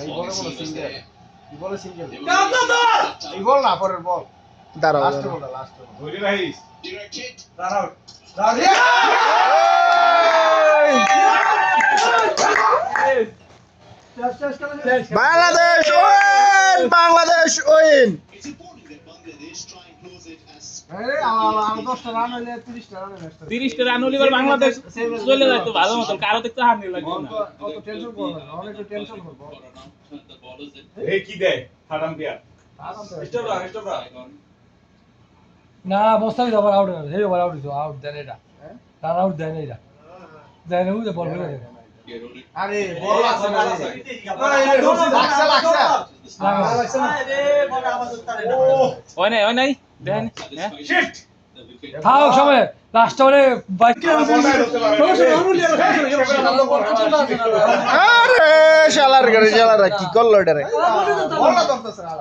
এই বলে বলে সিঙ্গেল এই বলে সিঙ্গেল এই বল না পরের বল দাঁড়াও লাস্ট বল লাস্ট বল ধরে রাখিস run out Bangladesh win Bangladesh win আরে আমার 10টা রান হইলে 30টা রান হইলে 30টা রান হলে এবার বাংলাদেশ চলে যেত ভালো মতো কারো দেখতে হার নিয়ে লাগবে না অত টেনশন করো না অনেক টেনশন করবো এই কি দেয় ফাটাম দিয়া স্টপ রাখ না মোস্তাফিজ আবার আউট হয়ে গেল আবার আউট হইতো আউট দেন এটা তার আউট দেন এটা দেন ওই বল মেরে দেন আরে বল আছে না লাগছে লাগছে আরে বল আবার ধরতে ওই নাই দেখেন হ্যাঁ শিট থাও সময় লাস্ট ওরে বাইক আরে শালার করে শালারা কি করলো এটা রে বল না ধরতেছে না